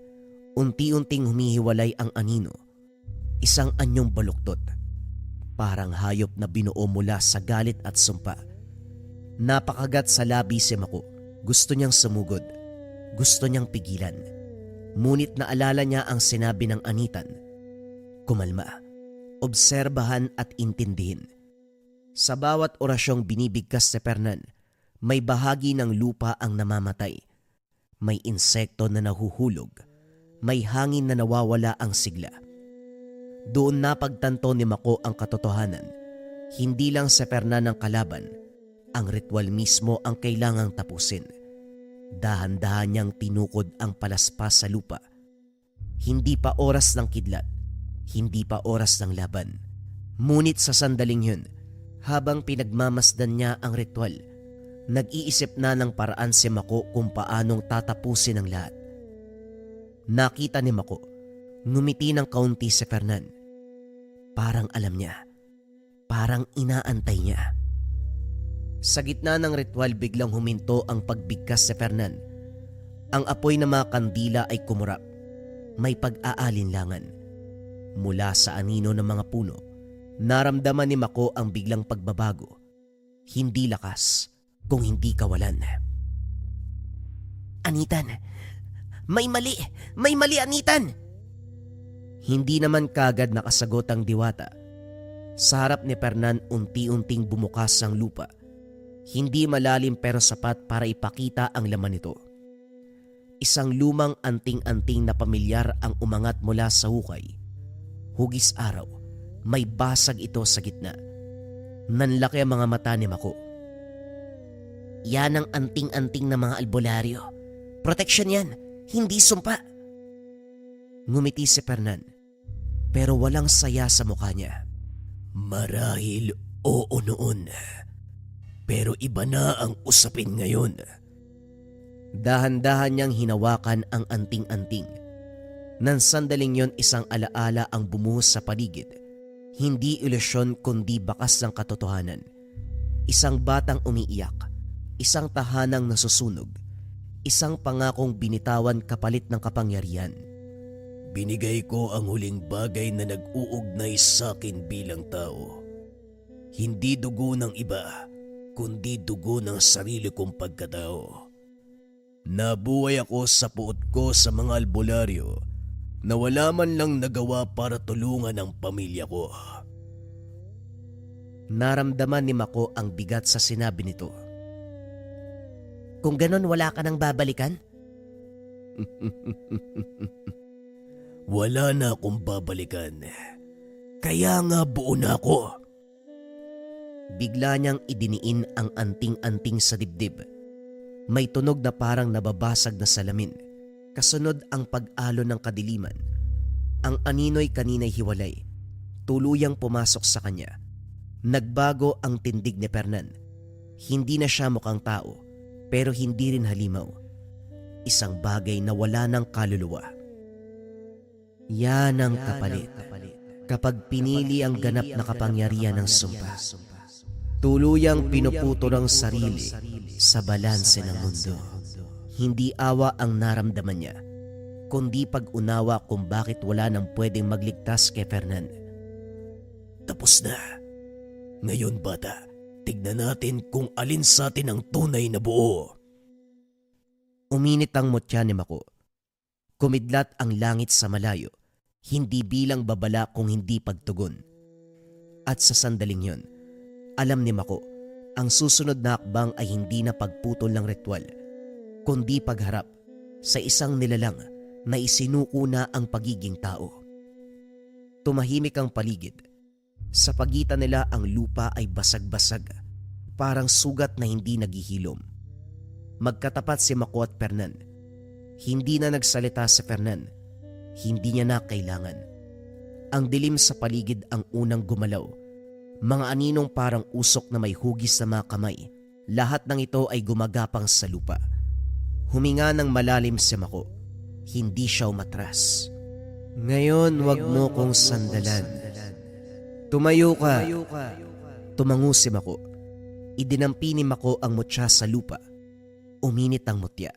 unti-unting humihiwalay ang anino, isang anyong baluktot. Parang hayop na binuo mula sa galit at sumpa. Napakagat sa labi si Mako. Gusto niyang sumugod. Gusto niyang pigilan. Ngunit naalala niya ang sinabi ng anitan. Kumalma. Obserbahan at intindihin. Sa bawat orasyong binibigkas si Fernan, may bahagi ng lupa ang namamatay. May insekto na nahuhulog. May hangin na nawawala ang sigla. Doon napagtanto ni Mako ang katotohanan. Hindi lang si Fernan ang kalaban, ang ritual mismo ang kailangang tapusin. Dahan-dahan niyang tinukod ang palaspas sa lupa. Hindi pa oras ng kidlat, hindi pa oras ng laban. Ngunit sa sandaling yun, habang pinagmamasdan niya ang ritual, nag-iisip na ng paraan si Mako kung paanong tatapusin ang lahat. Nakita ni Mako, ngumiti ng kaunti si Fernan. Parang alam niya. Parang inaantay niya. Sa gitna ng ritual biglang huminto ang pagbigkas si Fernan. Ang apoy ng mga kandila ay kumurap. may pag-aalinlangan. Mula sa anino ng mga puno, naramdaman ni Mako ang biglang pagbabago. Hindi lakas, kung hindi kawalan. Anitan, may mali! May mali, Anitan! Hindi naman kagad nakasagot ang diwata. Sa harap ni Fernan unti-unting bumukas ang lupa. Hindi malalim pero sapat para ipakita ang laman nito. Isang lumang anting-anting na pamilyar ang umangat mula sa hukay. Hugis araw, may basag ito sa gitna. Nanlaki ang mga mata ni Mako. Yan ang anting-anting na mga albularyo. Protection yan, hindi sumpa. Ngumiti si Fernan, pero walang saya sa mukha niya. Marahil oo noon. Pero iba na ang usapin ngayon. Dahan-dahan niyang hinawakan ang anting-anting. Nang sandaling yon, isang alaala ang bumuhos sa paligid. Hindi ilusyon kundi bakas ng katotohanan. Isang batang umiiyak, isang tahanang nasusunog, isang pangakong binitawan kapalit ng kapangyarihan. Binigay ko ang huling bagay na nag-uugnay sa akin bilang tao. Hindi dugo ng iba, kundi dugo ng sarili kong pagkatao. Nabuhay ako sa puot ko sa mga albularyo na wala man lang nagawa para tulungan ang pamilya ko. Naramdaman ni Mako ang bigat sa sinabi nito. Kung ganon, wala ka nang babalikan? Wala na akong babalikan. Kaya nga buo na ako. Bigla niyang idiniin ang anting-anting sa dibdib. May tunog na parang nababasag na salamin. Kasunod ang pag-alon ng kadiliman. Ang anino'y kanina'y hiwalay. Tuluyang pumasok sa kanya. Nagbago ang tindig ni Fernan. Hindi na siya mukhang tao, pero hindi rin halimaw. Isang bagay na wala ng kaluluwa. Yan ang kapalit kapag pinili ang ganap na kapangyarihan ng sumpa. Tuluyang pinuputo ng sarili sa balanse ng mundo. Hindi awa ang naramdaman niya, kundi pag-unawa kung bakit wala nang pwedeng magligtas kay Fernan. Tapos na. Ngayon bata, tignan natin kung alin sa atin ang tunay na buo. Uminit ang mutya ni Mako. Kumidlat ang langit sa malayo, hindi bilang babala kung hindi pagtugon. At sa sandaling yon, alam ni Mako, ang susunod na hakbang ay hindi na pagputol ng ritual, kundi pagharap sa isang nilalang na isinuko na ang pagiging tao. Tumahimik ang paligid. Sa pagitan nila ang lupa ay basag-basag, parang sugat na hindi naghihilom. Magkatapat si Mako at Fernan. Hindi na nagsalita si Fernan. Hindi niya na kailangan. Ang dilim sa paligid ang unang gumalaw. Mga aninong parang usok na may hugis sa mga kamay. Lahat ng ito ay gumagapang sa lupa. Huminga ng malalim si Mako. Hindi siya umatras. Ngayon wag mo kong sandalan. Tumayo ka. Tumango si Mako. Idinampi ni Mako ang mutya sa lupa. Uminit ang mutya.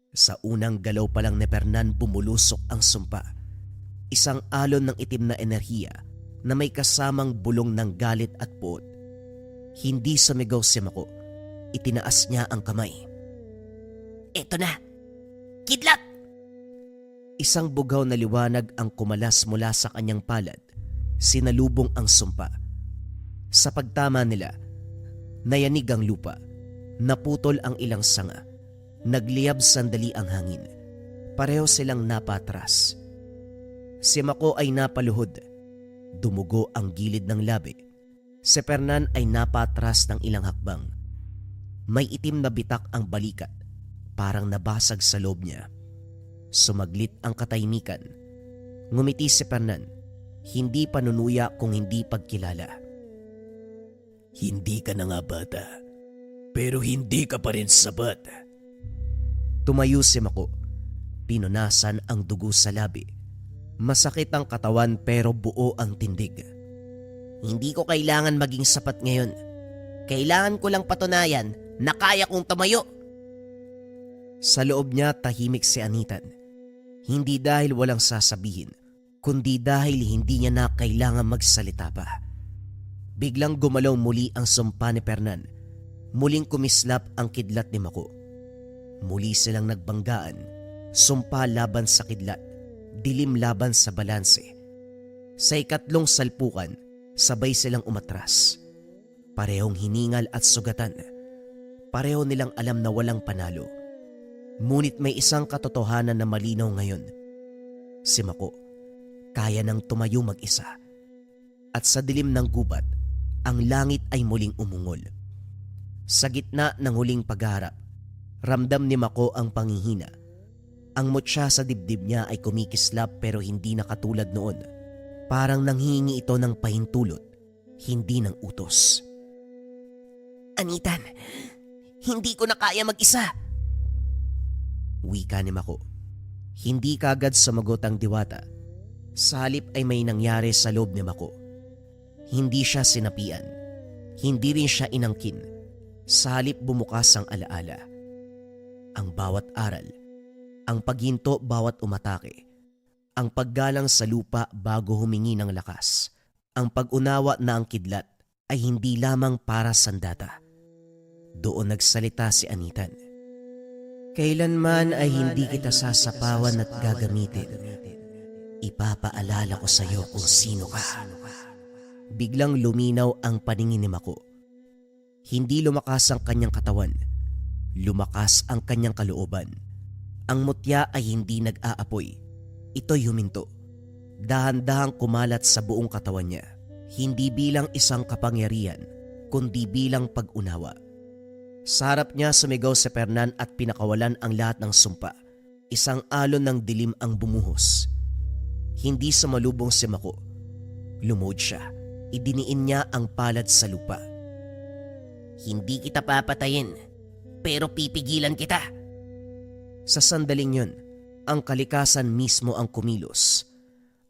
Sa unang galaw pa lang ni Fernan bumulusok ang sumpa. Isang alon ng itim na enerhiya na may kasamang bulong ng galit at puot. Hindi sumigaw si Mako. Itinaas niya ang kamay. Eto na! Kidlat! Isang bugaw na liwanag ang kumalas mula sa kanyang palad. Sinalubong ang sumpa. Sa pagtama nila, nayanig ang lupa. Naputol ang ilang sanga. Nagliyab sandali ang hangin. Pareho silang napatras. Si Mako ay napaluhod. Dumugo ang gilid ng labi. Si Fernan ay napatras ng ilang hakbang. May itim na bitak ang balikat. Parang nabasag sa loob niya. Sumaglit ang katahimikan. Ngumiti si Fernan. Hindi panunuya kung hindi pagkilala. Hindi ka na nga bata, pero hindi ka pa rin sabat. Tumayo si Mako. Pinunasan ang dugo sa labi. Masakit ang katawan pero buo ang tindig. Hindi ko kailangan maging sapat ngayon. Kailangan ko lang patunayan na kaya kong tumayo. Sa loob niya tahimik si Anitan. Hindi dahil walang sasabihin, kundi dahil hindi niya na kailangan magsalita pa. Biglang gumalaw muli ang sumpa ni Fernan. Muling kumislap ang kidlat ni Mako. Muli silang nagbanggaan, sumpa laban sa kidlat, dilim laban sa balanse. Sa ikatlong salpukan, sabay silang umatras. Parehong hiningal at sugatan. Pareho nilang alam na walang panalo. Ngunit may isang katotohanan na malinaw ngayon. Si Mako, kaya nang tumayo mag-isa. At sa dilim ng gubat, ang langit ay muling umungol. Sa gitna ng huling pagharap, ramdam ni Mako ang panghihina. Ang mutya sa dibdib niya ay kumikislap pero hindi na katulad noon. Parang nanghihingi ito ng pahintulot, hindi ng utos. Anitan, hindi ko na kaya mag-isa. Wika ni Mako. Hindi kagad sumagot ang diwata. Sa halip ay may nangyari sa loob ni Mako. Hindi siya sinapian. Hindi rin siya inangkin. Sa halip bumukas ang alaala. Ang bawat aral. Ang paghinto bawat umatake. Ang paggalang sa lupa bago humingi ng lakas. Ang pag-unawa na ang kidlat ay hindi lamang para sandata. Doon nagsalita si Anitan. Kailanman ay hindi kita sasapawan at gagamitin. Ipapaalala ko sa iyo kung sino ka. Biglang luminaw ang paningin ni Mako. Hindi lumakas ang kanyang katawan. Lumakas ang kanyang kalooban. Ang mutya ay hindi nag-aapoy. Ito'y huminto. Dahan-dahang kumalat sa buong katawan niya. Hindi bilang isang kapangyarihan, kundi bilang pag-unawa. Sa harap niya sumigaw si Fernan at pinakawalan ang lahat ng sumpa. Isang alon ng dilim ang bumuhos. Hindi sumalubong si Mako. Lumuhod siya. Idiniin niya ang palad sa lupa. Hindi kita papatayin, pero pipigilan kita. Sa sandaling yun, ang kalikasan mismo ang kumilos.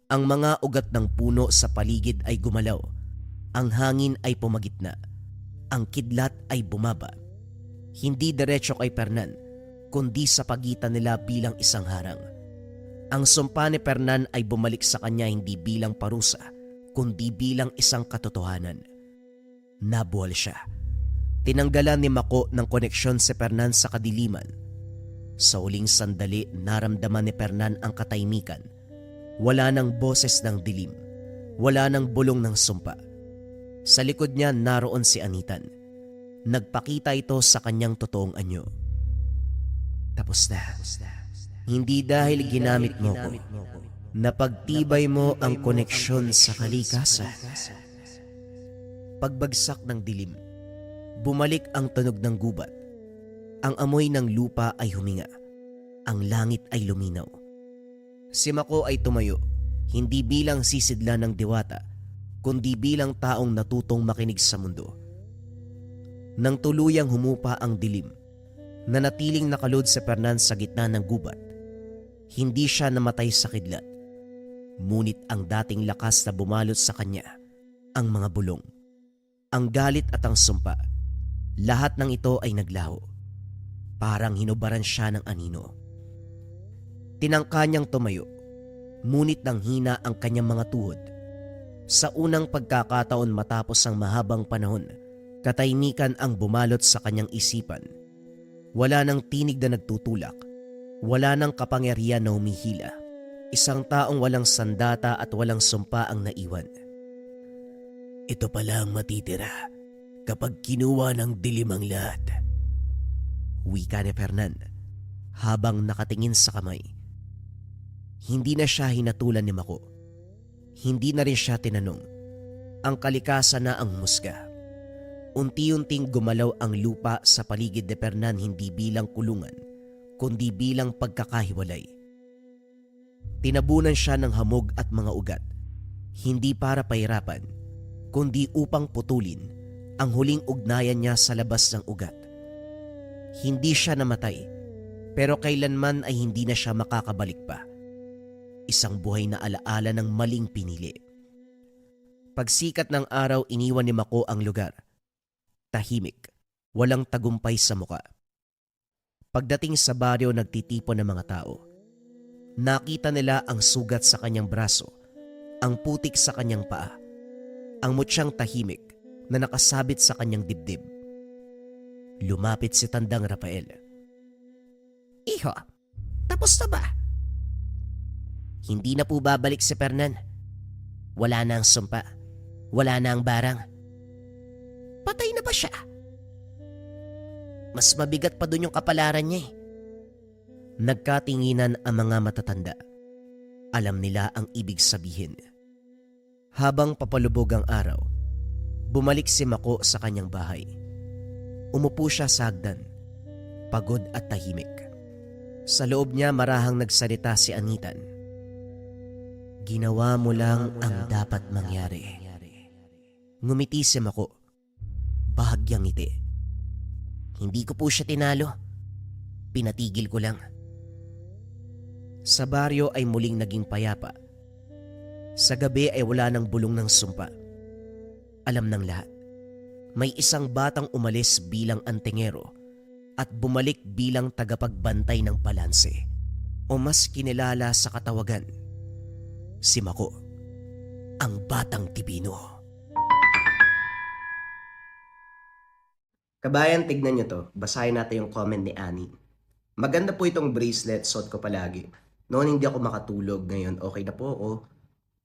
Ang mga ugat ng puno sa paligid ay gumalaw. Ang hangin ay pumagitna. Ang kidlat ay bumaba. Hindi diretso kay Fernan, kundi sa pagitan nila bilang isang harang. Ang sumpa ni Fernan ay bumalik sa kanya hindi bilang parusa, kundi bilang isang katotohanan. Nabuwal siya. Tinanggalan ni Mako ng koneksyon si Fernan sa kadiliman. Sa huling sandali, naramdaman ni Fernan ang katahimikan. Wala nang boses ng dilim. Wala nang bulong ng sumpa. Sa likod niya naroon si Anitan. Nagpakita ito sa kanyang totoong anyo. Tapos na. Hindi dahil ginamit mo ko. Napagtibay mo ang koneksyon sa kalikasan. Pagbagsak ng dilim, bumalik ang tunog ng gubat. Ang amoy ng lupa ay huminga. Ang langit ay luminaw. Si Mako ay tumayo, hindi bilang sisidla ng diwata, kundi bilang taong natutong makinig sa mundo. Nang tuluyang humupa ang dilim, nanatiling nakalod si Fernan sa gitna ng gubat. Hindi siya namatay sa kidlat. Ngunit ang dating lakas na bumalot sa kanya, ang mga bulong, ang galit at ang sumpa, lahat ng ito ay naglaho. Parang hinubaran siya ng anino. Tinangka niyang tumayo, ngunit nang hina ang kanyang mga tuhod. Sa unang pagkakataon matapos ang mahabang panahon, katahimikan ang bumalot sa kanyang isipan. Wala nang tinig na nagtutulak. Wala nang kapangyarihan na humihila. Isang taong walang sandata at walang sumpa ang naiwan. Ito pala ang matitira kapag kinuha ng dilim ang lahat. Wika ni Fernan habang nakatingin sa kamay. Hindi na siya hinatulan ni Mako. Hindi na rin siya tinanong. Ang kalikasan na ang musga. Unti-unting gumalaw ang lupa sa paligid ni Fernan hindi bilang kulungan, kundi bilang pagkakahiwalay. Tinabunan siya ng hamog at mga ugat, hindi para pahirapan, kundi upang putulin ang huling ugnayan niya sa labas ng ugat. Hindi siya namatay, pero kailanman ay hindi na siya makakabalik pa. Isang buhay na alaala ng maling pinili. Pagsikat ng araw, iniwan ni Mako ang lugar. Tahimik, walang tagumpay sa muka. Pagdating sa baryo, nagtitipon ng mga tao. Nakita nila ang sugat sa kanyang braso, ang putik sa kanyang paa, ang mutyang tahimik na nakasabit sa kanyang dibdib. Lumapit si Tandang Rafael. Iho, tapos na ba? Hindi na po babalik si Fernan. Wala na ang sumpa. Wala na ang barang. Patay na ba siya? Mas mabigat pa dun yung kapalaran niya eh. Nagkatinginan ang mga matatanda. Alam nila ang ibig sabihin. Habang papalubog ang araw, bumalik si Mako sa kanyang bahay. Umupo siya sa hagdan, pagod at tahimik. Sa loob niya marahang nagsalita si Anitan. Ginawa mo lang ang dapat mangyari. Ngumiti si Mako. Bahagyang ngiti. Hindi ko po siya tinalo. Pinatigil ko lang. Sa baryo ay muling naging payapa. Sa gabi ay wala nang bulong ng sumpa. Alam ng lahat. May isang batang umalis bilang antingero at bumalik bilang tagapagbantay ng balanse. O mas kinilala sa katawagan, si Mako, ang Batang Tibino. Kabayan, tignan nyo to. Basahin natin yung comment ni Annie. Maganda po itong bracelet, suot ko palagi. Noon hindi ako makatulog, ngayon okay na po ako.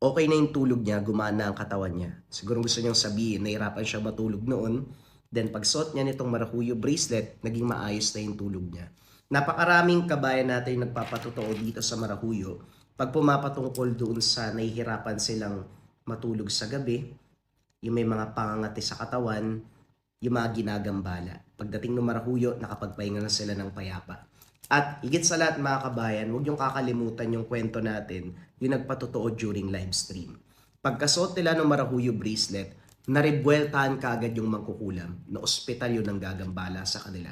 Okay na yung tulog niya, gumana ang katawan niya. Siguro gusto niyang sabihin, nahirapan siya matulog noon. Then pag suot niya nitong Maracuyo bracelet, naging maayos na yung tulog niya. Napakaraming kabayan natin yung nagpapatotoo dito sa Maracuyo. Pag pumapatungkol doon sa nahihirapan silang matulog sa gabi, yung may mga pangangati sa katawan, yung mga ginagambala. Pagdating ng Maracuyo, nakapagpahinga na sila ng payapa. At higit sa lahat mga kabayan, huwag yung kakalimutan yung kwento natin, yung nagpatotoo during live stream. Pagkasuot nila ng Maracuyo bracelet, naribueltahan kaagad yung mangkukulam na ospital yun ang gagambala sa kanila.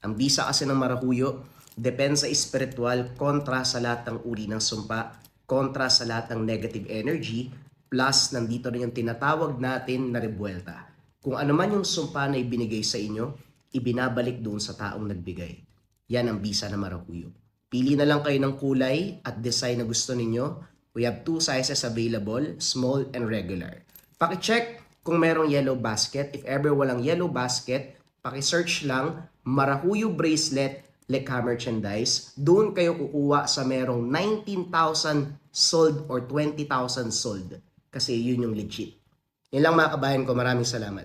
Ang bisa kasi ng Maracuyo, depensa espiritual kontra sa lahat ng uri ng sumpa, kontra sa lahat ng negative energy, plus nandito rin yung tinatawag natin na rebuelta. Kung ano man yung sumpa na ibinigay sa inyo, ibinabalik doon sa taong nagbigay. Yan ang bisa ng Maracuyo. Pili na lang kayo ng kulay at design na gusto ninyo. We have 2 sizes available, small and regular. Paki-check kung merong yellow basket. If ever walang yellow basket, paki-search lang Maracuyo bracelet Lekha merchandise. Doon kayo kukuha sa merong 19,000 sold or 20,000 sold. Kasi yun yung legit. Yun lang mga kabayan ko. Maraming salamat.